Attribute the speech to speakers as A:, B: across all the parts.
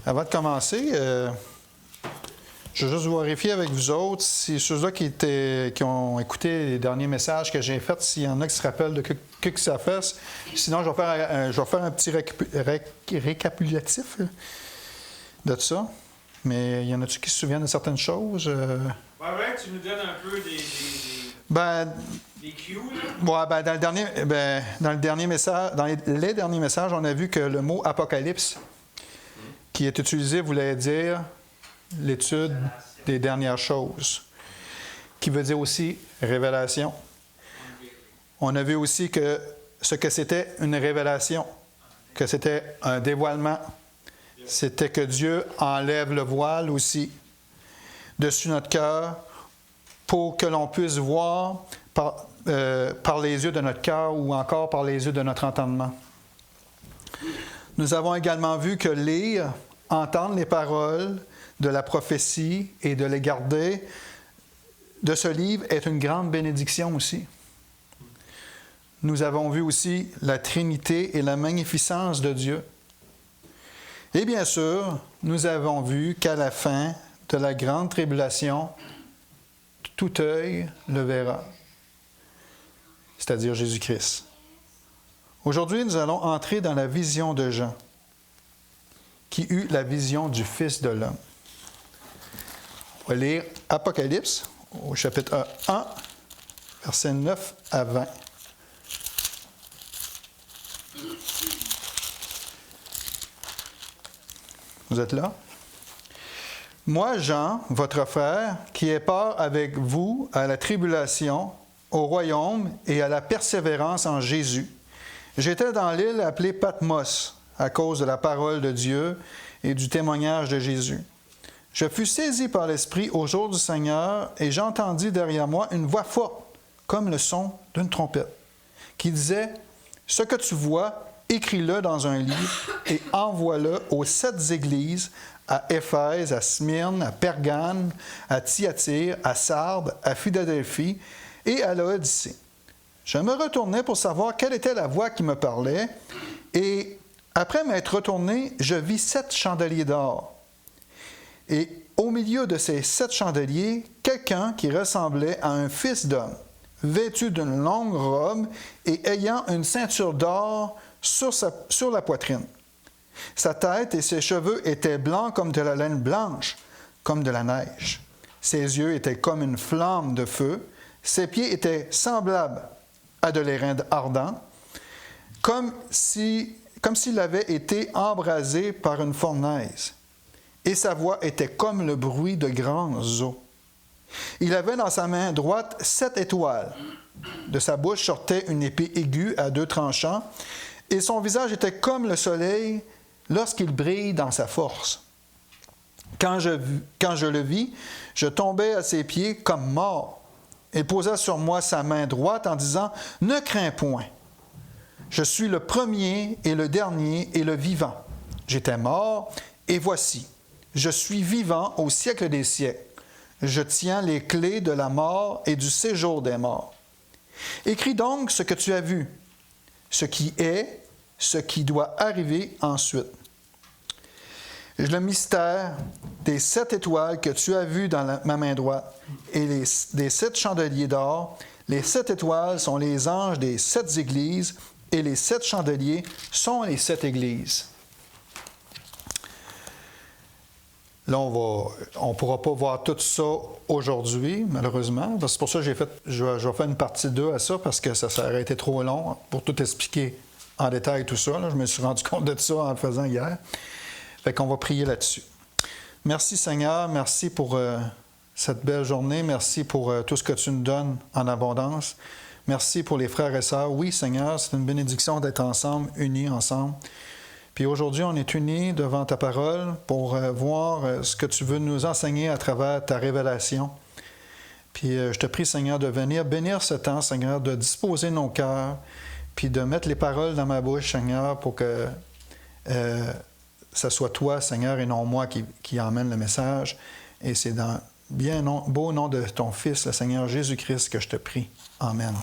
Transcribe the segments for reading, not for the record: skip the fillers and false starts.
A: Avant de commencer, je veux juste vérifier avec vous autres si ceux-là qui ont écouté les derniers messages que j'ai faits, s'il y en a qui se rappellent de que ça fait. Sinon, je vais faire un petit récapitulatif de ça. Mais il y en a-tu qui se souviennent de certaines choses?
B: Ouais, tu nous donnes un peu des cues, là?
A: Ouais, dans les derniers messages, on a vu que le mot apocalypse, qui est utilisé, voulait dire l'étude des dernières choses, qui veut dire aussi révélation. On a vu aussi que ce que c'était une révélation, que c'était un dévoilement, c'était que Dieu enlève le voile aussi dessus notre cœur pour que l'on puisse voir par les yeux de notre cœur ou encore par les yeux de notre entendement. Nous avons également vu que lire, entendre les paroles de la prophétie et de les garder de ce livre est une grande bénédiction aussi. Nous avons vu aussi la Trinité et la magnificence de Dieu. Et bien sûr, nous avons vu qu'à la fin de la grande tribulation, tout œil le verra, c'est-à-dire Jésus-Christ. Aujourd'hui, nous allons entrer dans la vision de Jean, qui eut la vision du Fils de l'homme. On va lire Apocalypse, au chapitre 1, versets 9 à 20. Vous êtes là? Moi, Jean, votre frère, qui ai part avec vous à la tribulation, au royaume et à la persévérance en Jésus. J'étais dans l'île appelée Patmos, à cause de la parole de Dieu et du témoignage de Jésus. Je fus saisi par l'Esprit au jour du Seigneur et j'entendis derrière moi une voix forte, comme le son d'une trompette, qui disait « Ce que tu vois, écris-le dans un livre et envoie-le aux 7 églises, à Éphèse, à Smyrne, à Pergame, à Thyatire, à Sardes, à Philadelphie et à Laodicée. » Je me retournai pour savoir quelle était la voix qui me parlait, et après m'être retourné, je vis 7 chandeliers d'or. Et au milieu de ces 7 chandeliers, quelqu'un qui ressemblait à un fils d'homme, vêtu d'une longue robe et ayant une ceinture d'or sur la poitrine. Sa tête et ses cheveux étaient blancs comme de la laine blanche, comme de la neige. Ses yeux étaient comme une flamme de feu. Ses pieds étaient semblables à de l'airain ardent, comme s'il avait été embrasé par une fournaise. Et sa voix était comme le bruit de grandes eaux. Il avait dans sa main droite 7 étoiles. De sa bouche sortait une épée aiguë à 2 tranchants, et son visage était comme le soleil lorsqu'il brille dans sa force. Quand je le vis, je tombai à ses pieds comme mort. Il posa sur moi sa main droite en disant « Ne crains point. Je suis le premier et le dernier et le vivant. J'étais mort, et voici, je suis vivant au siècle des siècles. Je tiens les clés de la mort et du séjour des morts. Écris donc ce que tu as vu, ce qui est, ce qui doit arriver ensuite. Le mystère des 7 étoiles que tu as vues dans ma main droite et des 7 chandeliers d'or, les 7 étoiles sont les anges des 7 églises et les 7 chandeliers sont les 7 églises. Là, on ne pourra pas voir tout ça aujourd'hui, malheureusement. C'est pour ça que je vais faire une partie 2 à ça, parce que ça aurait été trop long pour tout expliquer en détail tout ça. Là. Je me suis rendu compte de ça en le faisant hier. Fait qu'on va prier là-dessus. Merci Seigneur, merci pour cette belle journée. Merci pour tout ce que tu nous donnes en abondance. Merci pour les frères et sœurs. Oui, Seigneur, c'est une bénédiction d'être ensemble, unis ensemble. Puis aujourd'hui, on est unis devant ta parole pour voir ce que tu veux nous enseigner à travers ta révélation. Puis je te prie, Seigneur, de venir bénir ce temps, Seigneur, de disposer nos cœurs, puis de mettre les paroles dans ma bouche, Seigneur, pour que ce soit toi, Seigneur, et non moi qui emmène le message. Et c'est dans beau nom de ton Fils, le Seigneur Jésus-Christ, que je te prie. Amen.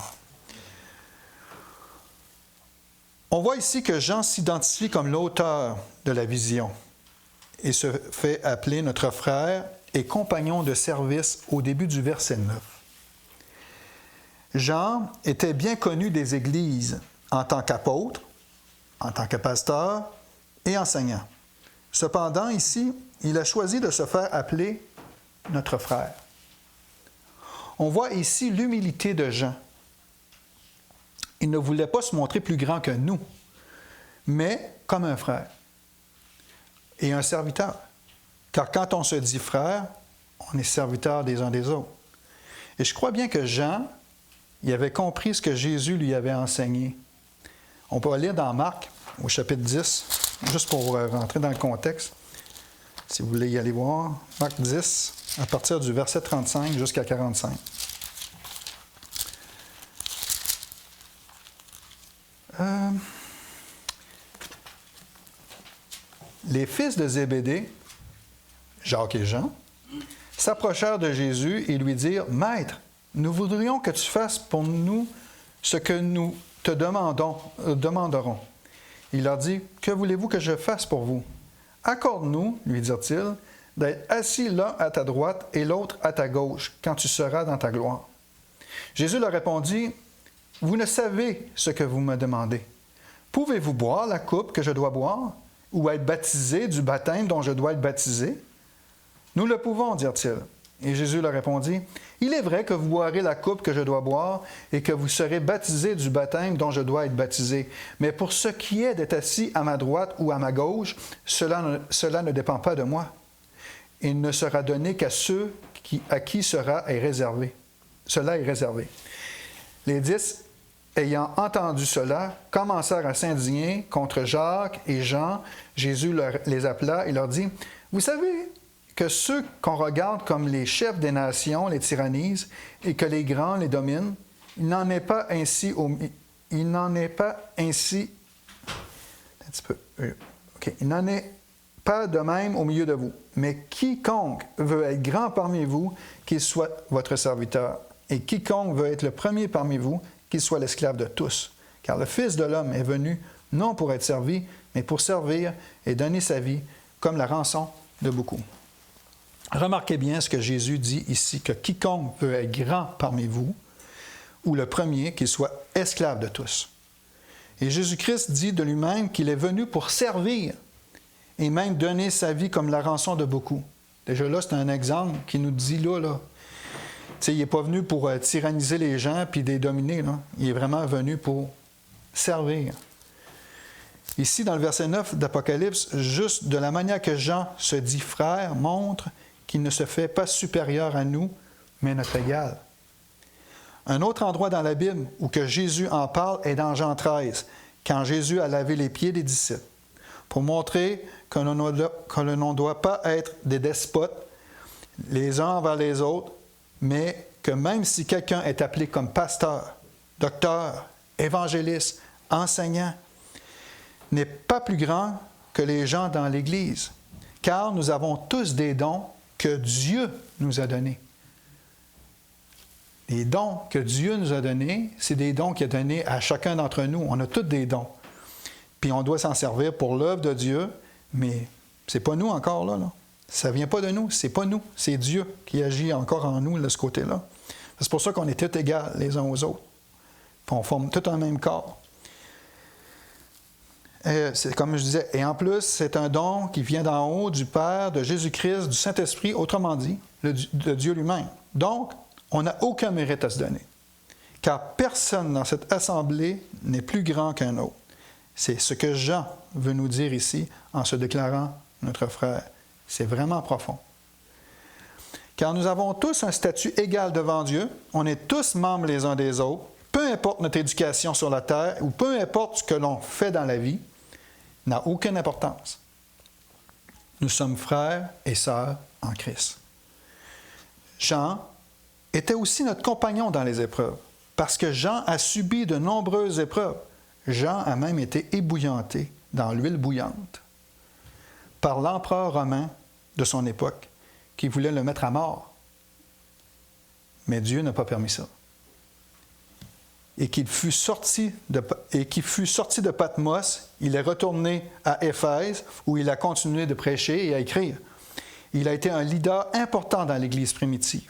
A: On voit ici que Jean s'identifie comme l'auteur de la vision. et se fait appeler notre frère et compagnon de service au début du verset 9. Jean était bien connu des églises en tant qu'apôtre, en tant que pasteur et enseignant. Cependant, ici, il a choisi de se faire appeler notre frère. On voit ici l'humilité de Jean. Il ne voulait pas se montrer plus grand que nous, mais comme un frère et un serviteur. Car quand on se dit frère, on est serviteur des uns des autres. Et je crois bien que Jean, il avait compris ce que Jésus lui avait enseigné. On peut lire dans Marc, au chapitre 10, juste pour rentrer dans le contexte, si vous voulez y aller voir. Marc 10, à partir du verset 35 jusqu'à 45. Les fils de Zébédée, Jacques et Jean, s'approchèrent de Jésus et lui dirent « Maître, nous voudrions que tu fasses pour nous ce que nous te demanderons. » Il leur dit « Que voulez-vous que je fasse pour vous? Accorde-nous, lui dirent-ils, d'être assis l'un à ta droite et l'autre à ta gauche, quand tu seras dans ta gloire. » Jésus leur répondit « Vous ne savez ce que vous me demandez. Pouvez-vous boire la coupe que je dois boire, ou être baptisé du baptême dont je dois être baptisé? » Nous le pouvons, dirent-ils. Et Jésus leur répondit, « Il est vrai que vous boirez la coupe que je dois boire et que vous serez baptisés du baptême dont je dois être baptisé. Mais pour ce qui est d'être assis à ma droite ou à ma gauche, cela ne dépend pas de moi. Il ne sera donné qu'à ceux à qui cela est réservé. Les 10, ayant entendu cela, commencèrent à s'indigner contre Jacques et Jean. Jésus les appela et leur dit, « Vous savez que ceux qu'on regarde comme les chefs des nations les tyrannisent et que les grands les dominent, il n'en est pas ainsi il n'en est pas de même au milieu de vous. Mais quiconque veut être grand parmi vous, qu'il soit votre serviteur. Et quiconque veut être le premier parmi vous, qu'il soit l'esclave de tous. Car le Fils de l'homme est venu non pour être servi, mais pour servir et donner sa vie comme la rançon de beaucoup. » Remarquez bien ce que Jésus dit ici, que quiconque veut être grand parmi vous, ou le premier, qu'il soit esclave de tous. Et Jésus-Christ dit de lui-même qu'il est venu pour servir et même donner sa vie comme la rançon de beaucoup. Déjà là, c'est un exemple qui nous dit là. Tu sais, il n'est pas venu pour tyranniser les gens puis les dominer. Là. Il est vraiment venu pour servir. Ici, dans le verset 9 d'Apocalypse, juste de la manière que Jean se dit frère, montre qu'il ne se fait pas supérieur à nous, mais notre égal. Un autre endroit dans la Bible où que Jésus en parle est dans Jean 13, quand Jésus a lavé les pieds des disciples, pour montrer que l'on ne doit pas être des despotes les uns envers les autres, mais que même si quelqu'un est appelé comme pasteur, docteur, évangéliste, enseignant, n'est pas plus grand que les gens dans l'Église, car nous avons tous des dons que Dieu nous a donnés. Les dons que Dieu nous a donnés, c'est des dons qu'il a donnés à chacun d'entre nous. On a tous des dons. Puis on doit s'en servir pour l'œuvre de Dieu, mais c'est pas nous encore là. Ça ne vient pas de nous, c'est pas nous. C'est Dieu qui agit encore en nous de ce côté-là. C'est pour ça qu'on est tous égaux les uns aux autres. Puis on forme tout un même corps. C'est comme je disais, et en plus, c'est un don qui vient d'en haut du Père, de Jésus-Christ, du Saint-Esprit, autrement dit, de Dieu lui-même. Donc, on n'a aucun mérite à se donner, car personne dans cette assemblée n'est plus grand qu'un autre. C'est ce que Jean veut nous dire ici en se déclarant notre frère. C'est vraiment profond. Car nous avons tous un statut égal devant Dieu, on est tous membres les uns des autres, peu importe notre éducation sur la terre ou peu importe ce que l'on fait dans la vie, n'a aucune importance. Nous sommes frères et sœurs en Christ. Jean était aussi notre compagnon dans les épreuves, parce que Jean a subi de nombreuses épreuves. Jean a même été ébouillanté dans l'huile bouillante par l'empereur romain de son époque qui voulait le mettre à mort. Mais Dieu n'a pas permis ça. et qu'il fut sorti de Patmos, il est retourné à Éphèse, où il a continué de prêcher et à écrire. Il a été un leader important dans l'Église primitive.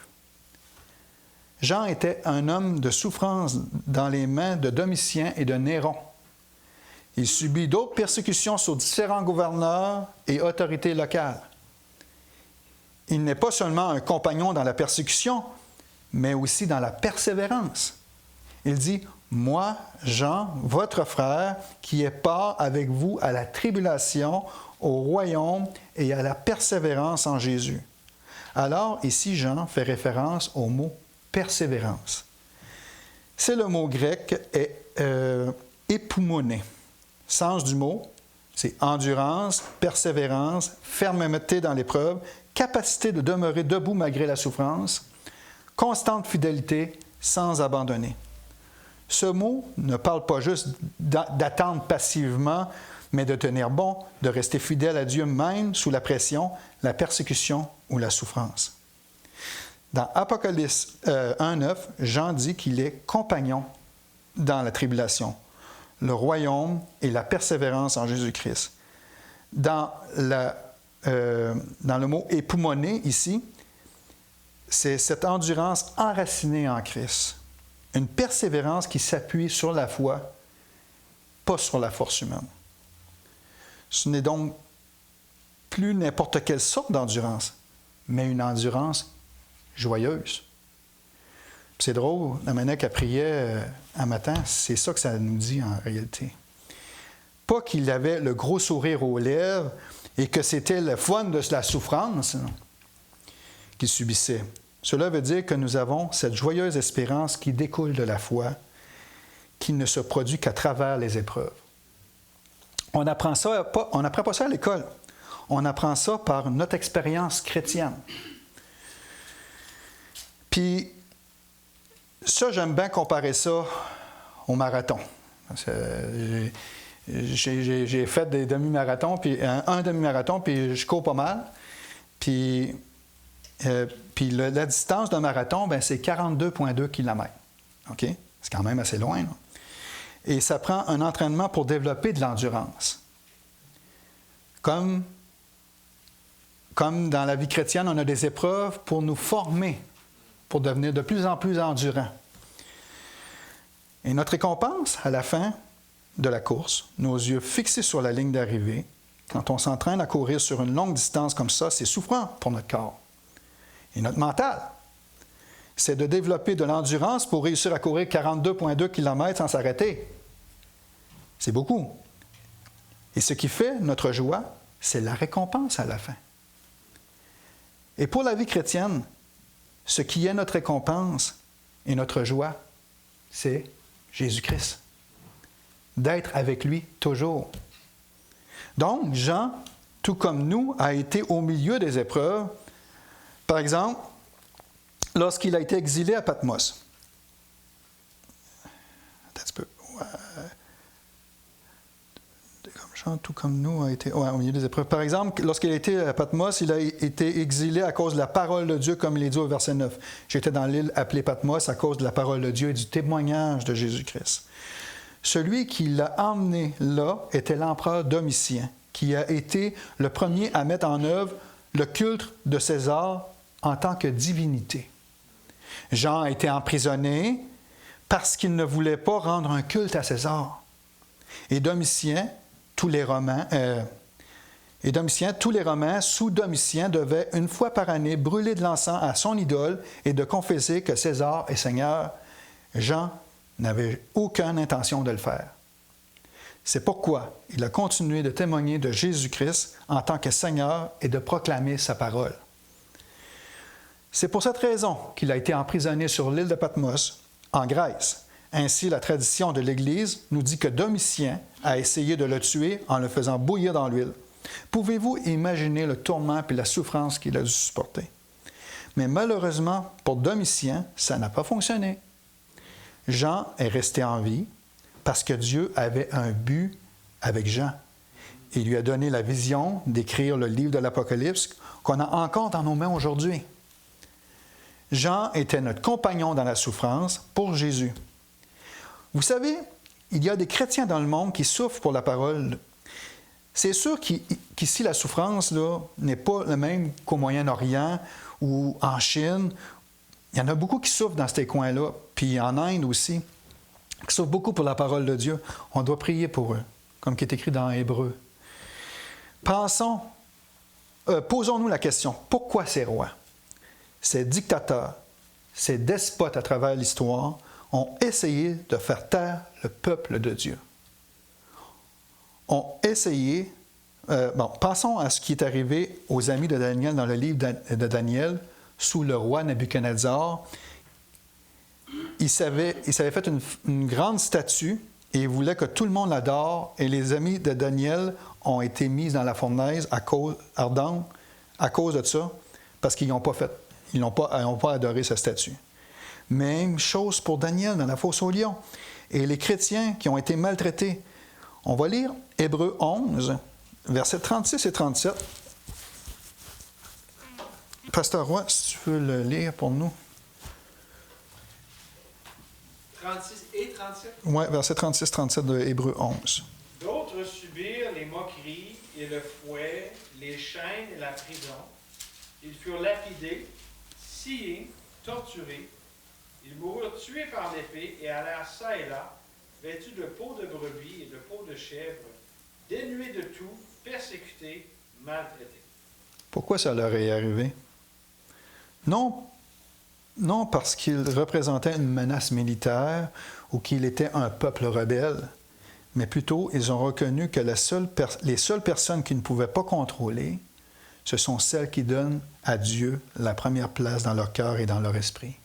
A: Jean était un homme de souffrance dans les mains de Domitien et de Néron. Il subit d'autres persécutions sur différents gouverneurs et autorités locales. Il n'est pas seulement un compagnon dans la persécution, mais aussi dans la persévérance. Il dit, « Moi, Jean, votre frère, qui est part avec vous à la tribulation, au royaume et à la persévérance en Jésus. » Alors, ici, Jean fait référence au mot « persévérance ». C'est le mot grec « époumoné ». Sens du mot, c'est endurance, persévérance, fermeté dans l'épreuve, capacité de demeurer debout malgré la souffrance, constante fidélité sans abandonner. Ce mot ne parle pas juste d'attendre passivement, mais de tenir bon, de rester fidèle à Dieu même sous la pression, la persécution ou la souffrance. Dans Apocalypse 1,9, Jean dit qu'il est compagnon dans la tribulation, le royaume et la persévérance en Jésus-Christ. Dans le mot « époumoné » ici, c'est cette endurance enracinée en Christ. Une persévérance qui s'appuie sur la foi, pas sur la force humaine. Ce n'est donc plus n'importe quelle sorte d'endurance, mais une endurance joyeuse. Puis c'est drôle, la manière qu'elle priait un matin, c'est ça que ça nous dit en réalité. Pas qu'il avait le gros sourire aux lèvres et que c'était le fun de la souffrance qu'il subissait. Cela veut dire que nous avons cette joyeuse espérance qui découle de la foi, qui ne se produit qu'à travers les épreuves. On n'apprend pas ça à l'école. On apprend ça par notre expérience chrétienne. Puis, ça, j'aime bien comparer ça au marathon. J'ai fait des demi-marathons, puis un demi-marathon, puis je cours pas mal. Puis la distance d'un marathon, bien, c'est 42,2 km. OK? C'est quand même assez loin, là. Et ça prend un entraînement pour développer de l'endurance. Comme dans la vie chrétienne, on a des épreuves pour nous former, pour devenir de plus en plus endurants. Et notre récompense, à la fin de la course, nos yeux fixés sur la ligne d'arrivée, quand on s'entraîne à courir sur une longue distance comme ça, c'est souffrant pour notre corps. Et notre mental, c'est de développer de l'endurance pour réussir à courir 42,2 km sans s'arrêter. C'est beaucoup. Et ce qui fait notre joie, c'est la récompense à la fin. Et pour la vie chrétienne, ce qui est notre récompense et notre joie, c'est Jésus-Christ. D'être avec lui toujours. Donc, Jean, tout comme nous, a été au milieu des épreuves. Par exemple, lorsqu'il a été exilé à Patmos. Attends un petit peu. Jean, tout comme nous, a été au milieu des épreuves. Par exemple, lorsqu'il a été à Patmos, il a été exilé à cause de la parole de Dieu, comme il est dit au verset 9. J'étais dans l'île appelée Patmos à cause de la parole de Dieu et du témoignage de Jésus-Christ. Celui qui l'a emmené là était l'empereur Domitien, qui a été le premier à mettre en œuvre le culte de César en tant que divinité. Jean a été emprisonné parce qu'il ne voulait pas rendre un culte à César. Et Domitien, tous les Romains, sous Domitien, devaient une fois par année brûler de l'encens à son idole et de confesser que César est Seigneur. Jean n'avait aucune intention de le faire. C'est pourquoi il a continué de témoigner de Jésus-Christ en tant que Seigneur et de proclamer sa parole. C'est pour cette raison qu'il a été emprisonné sur l'île de Patmos, en Grèce. Ainsi, la tradition de l'Église nous dit que Domitien a essayé de le tuer en le faisant bouillir dans l'huile. Pouvez-vous imaginer le tourment et la souffrance qu'il a dû supporter? Mais malheureusement, pour Domitien, ça n'a pas fonctionné. Jean est resté en vie parce que Dieu avait un but avec Jean. Il lui a donné la vision d'écrire le livre de l'Apocalypse qu'on a encore dans nos mains aujourd'hui. Jean était notre compagnon dans la souffrance pour Jésus. Vous savez, il y a des chrétiens dans le monde qui souffrent pour la parole. C'est sûr qu'ici, la souffrance là, n'est pas la même qu'au Moyen-Orient ou en Chine. Il y en a beaucoup qui souffrent dans ces coins-là, puis en Inde aussi, qui souffrent beaucoup pour la parole de Dieu. On doit prier pour eux, comme qui est écrit dans Hébreux. Posons-nous la question, pourquoi ces rois, ces dictateurs, ces despotes à travers l'histoire ont essayé de faire taire le peuple de Dieu? Ont essayé, pensons à ce qui est arrivé aux amis de Daniel dans le livre de Daniel, sous le roi Nabuchodonosor. Il s'avait fait une grande statue et il voulait que tout le monde l'adore, et les amis de Daniel ont été mis dans la fournaise ardente à cause de ça, parce qu'ils n'ont pas adoré sa statue. Même chose pour Daniel dans la fosse aux lions. Et les chrétiens qui ont été maltraités. On va lire Hébreux 11, versets 36 et 37. Pasteur Roy, si tu veux le lire pour nous.
B: 36 et 37.
A: Oui, versets 36-37 de Hébreux 11.
B: D'autres subirent les moqueries et le fouet, les chaînes et la prison. Ils furent lapidés, sciés, torturés. Ils moururent tués par l'épée et allèrent çà et là, vêtus de peau de brebis et de peau de chèvre, dénués de tout, persécutés, maltraités. Pourquoi ça leur est arrivé? Non parce qu'ils représentaient une menace militaire ou qu'il était un peuple rebelle, mais plutôt ils ont reconnu que les seules personnes qu'ils ne pouvaient pas contrôler, ce sont celles qui donnent à Dieu la première place dans leur cœur et dans leur esprit.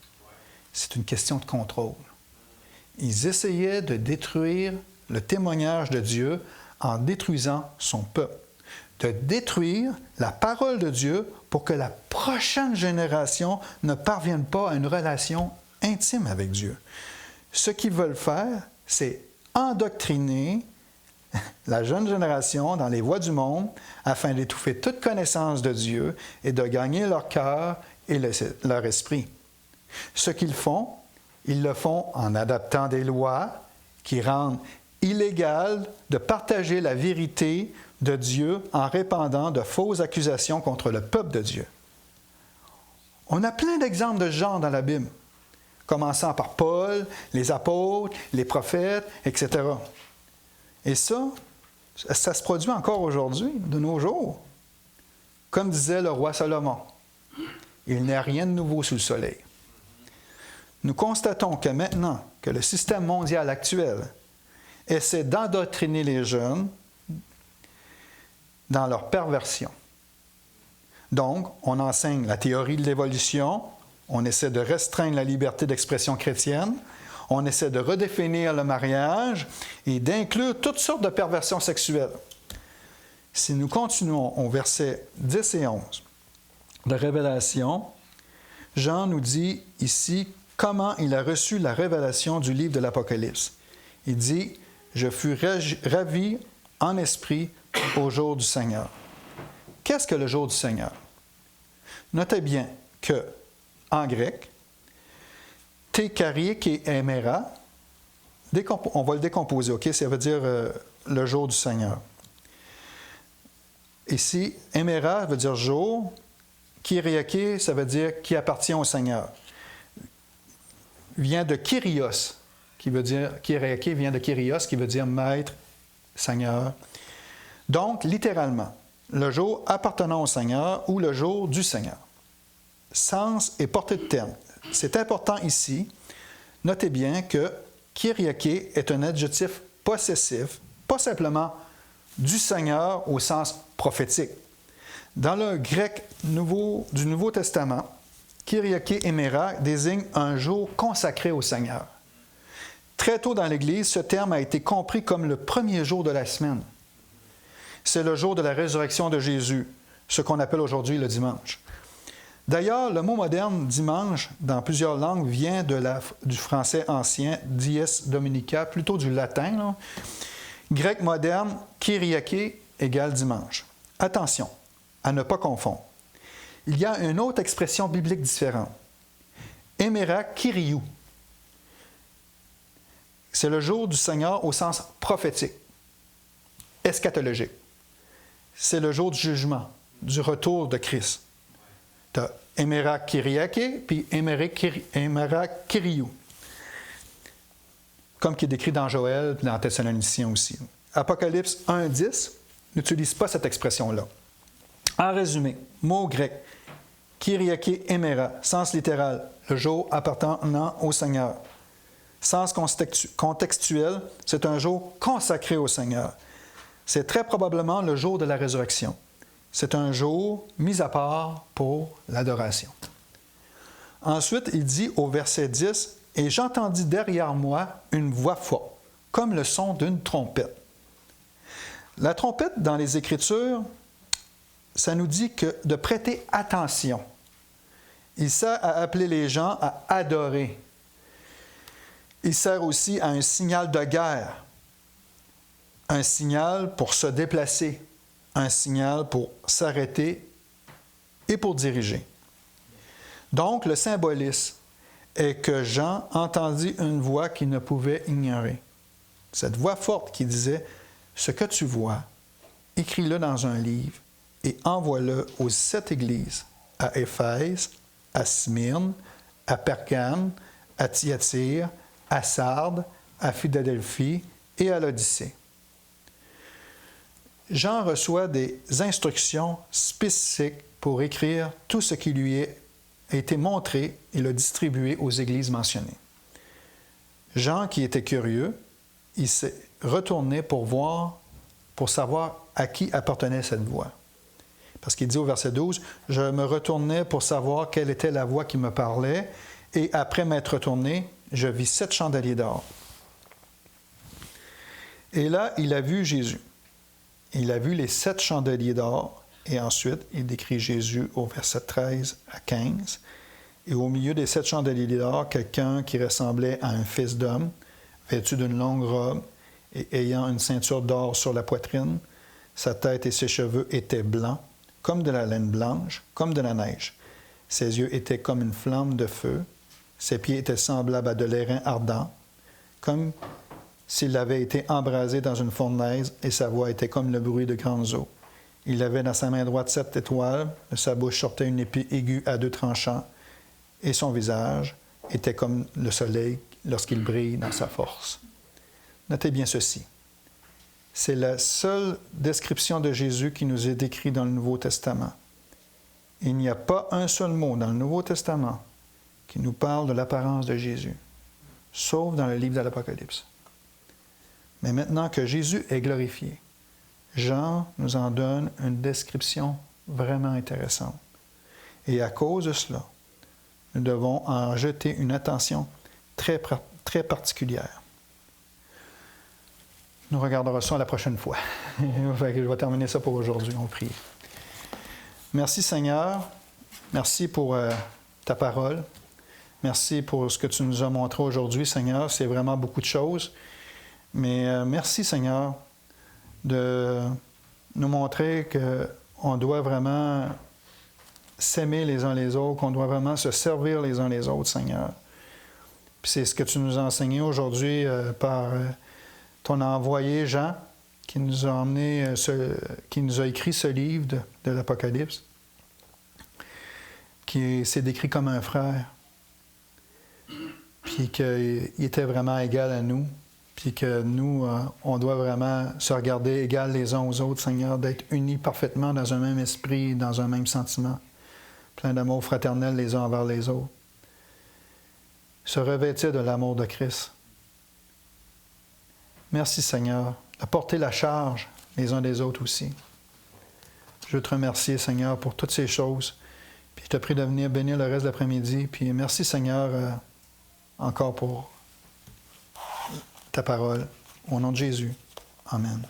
B: C'est une question de contrôle. Ils essayaient de détruire le témoignage de Dieu en détruisant son peuple, de détruire la parole de Dieu pour que la prochaine génération ne parvienne pas à une relation intime avec Dieu. Ce qu'ils veulent faire, c'est endoctriner la jeune génération dans les voies du monde afin d'étouffer toute connaissance de Dieu et de gagner leur cœur et leur esprit. Ce qu'ils font, ils le font en adaptant des lois qui rendent illégal de partager la vérité de Dieu en répandant de fausses accusations contre le peuple de Dieu. On a plein d'exemples de ce genre dans la Bible, commençant par Paul, les apôtres, les prophètes, etc. Et ça se produit encore aujourd'hui, de nos jours. Comme disait le roi Salomon, « Il n'y a rien de nouveau sous le soleil. » Nous constatons que maintenant que le système mondial actuel essaie d'endoctriner les jeunes dans leur perversion. Donc, on enseigne la théorie de l'évolution, on essaie de restreindre la liberté d'expression chrétienne, on essaie de redéfinir le mariage et d'inclure toutes sortes de perversions sexuelles. Si nous continuons au verset 10 et 11 de Révélation, Jean nous dit ici comment il a reçu la révélation du livre de l'Apocalypse. Il dit « Je fus ravi en esprit au jour du Seigneur. » Qu'est-ce que le jour du Seigneur? Notez bien que, en grec, tekariek et éméra, on va le décomposer, OK? Ça veut dire le jour du Seigneur. Ici, éméra veut dire jour, kyriake, ça veut dire qui appartient au Seigneur. Vient de Kyrios, qui veut dire, kyriake vient de Kyrios, qui veut dire maître, Seigneur. Donc, littéralement, le jour appartenant au Seigneur ou le jour du Seigneur. Sens et portée de terme. C'est important ici. Notez bien que kyriake est un adjectif possessif, pas simplement du Seigneur au sens prophétique. Dans le grec du Nouveau Testament, kyriake éméra désigne un jour consacré au Seigneur. Très tôt dans l'Église, ce terme a été compris comme le premier jour de la semaine. C'est le jour de la résurrection de Jésus, ce qu'on appelle aujourd'hui le dimanche. D'ailleurs, le mot moderne « dimanche » dans plusieurs langues vient du français ancien « dies dominica », plutôt du latin. Là. Grec moderne, kyriake égale dimanche. Attention, à ne pas confondre. Il y a une autre expression biblique différente. Éméra kyriou. c'est le jour du Seigneur au sens prophétique, eschatologique. C'est le jour du jugement, du retour de Christ. Tu as Emera Kyriake, puis Emera Kyriou. Comme qui est décrit dans Joël, puis dans Thessaloniciens aussi. Apocalypse 1.10 n'utilise pas cette expression-là. En résumé, mot grec, Kyriake Emera, sens littéral, le jour appartenant au Seigneur. Sens contextuel, c'est un jour consacré au Seigneur. C'est très probablement le jour de la résurrection. C'est un jour mis à part pour l'adoration. Ensuite, il dit au verset 10, « Et j'entendis derrière moi une voix forte, comme le son d'une trompette. » La trompette, dans les Écritures, ça nous dit que de prêter attention. Il sert à appeler les gens à adorer. Il sert aussi à un signal de guerre, un signal pour se déplacer, un signal pour s'arrêter et pour diriger. Donc, le symbolisme est que Jean entendit une voix qu'il ne pouvait ignorer. Cette voix forte qui disait « Ce que tu vois, écris-le dans un livre et envoie-le aux 7 églises, à Éphèse, à Smyrne, à Pergame, à Thyatire, à Sardes, à Philadelphie et à l'Odyssée. » Jean reçoit des instructions spécifiques pour écrire tout ce qui lui a été montré et le distribuer aux églises mentionnées. Jean, qui était curieux, il s'est retourné pour savoir à qui appartenait cette voix. Parce qu'il dit au verset 12, « Je me retournais pour savoir quelle était la voix qui me parlait, et après m'être retourné, je vis 7 chandeliers d'or. » Et là, il a vu Jésus. Il a vu les 7 chandeliers d'or, et ensuite, il décrit Jésus au verset 13 à 15. Et au milieu des 7 chandeliers d'or, quelqu'un qui ressemblait à un fils d'homme, vêtu d'une longue robe et ayant une ceinture d'or sur la poitrine. Sa tête et ses cheveux étaient blancs, comme de la laine blanche, comme de la neige. Ses yeux étaient comme une flamme de feu. Ses pieds étaient semblables à de l'airain ardent, comme s'il avait été embrasé dans une fournaise, et sa voix était comme le bruit de grandes eaux. Il avait dans sa main droite 7 étoiles, de sa bouche sortait une épée aiguë à 2 tranchants, et son visage était comme le soleil lorsqu'il brille dans sa force. Notez bien ceci. C'est la seule description de Jésus qui nous est décrite dans le Nouveau Testament. Il n'y a pas un seul mot dans le Nouveau Testament qui nous parle de l'apparence de Jésus, sauf dans le livre de l'Apocalypse. Mais maintenant que Jésus est glorifié, Jean nous en donne une description vraiment intéressante. Et à cause de cela, nous devons en jeter une attention très, très particulière. Nous regarderons ça la prochaine fois. Je vais terminer ça pour aujourd'hui. On prie. Merci Seigneur. Merci pour ta parole. Merci pour ce que tu nous as montré aujourd'hui, Seigneur. C'est vraiment beaucoup de choses. Mais merci Seigneur de nous montrer qu'on doit vraiment s'aimer les uns les autres, qu'on doit vraiment se servir les uns les autres, Seigneur. Puis c'est ce que tu nous as enseigné aujourd'hui par ton envoyé Jean, qui nous a emmené, qui nous a écrit ce livre de l'Apocalypse, qui s'est décrit comme un frère, puis qu'il était vraiment égal à nous, puis que nous, on doit vraiment se regarder égal les uns aux autres, Seigneur, d'être unis parfaitement dans un même esprit, dans un même sentiment, plein d'amour fraternel les uns envers les autres. Se revêtir de l'amour de Christ. Merci, Seigneur, de porter la charge les uns des autres aussi. Je veux te remercier, Seigneur, pour toutes ces choses. Puis je te prie de venir bénir le reste de l'après-midi. Puis merci, Seigneur, encore pour ta parole. Au nom de Jésus. Amen.